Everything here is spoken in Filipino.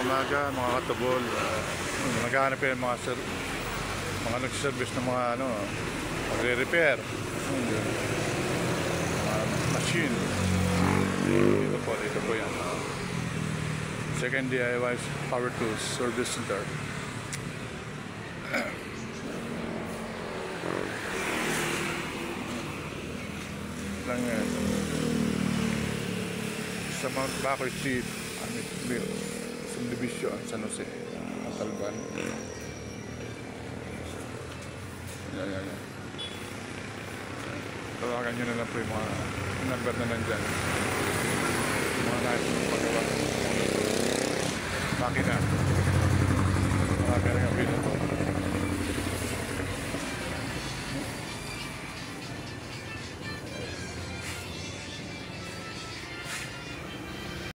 umaga mga katubol. Naghahanap kayo ng mga nagsiservice ng mga magre-repair mga machine. Dito po yan. Second DIY Power Tools Service Center. Lang yan sa Mount Bacoy Street, Subdivision, San Jose, Talban. Yan. Tawagan nyo na lang po yung mga number na nandyan.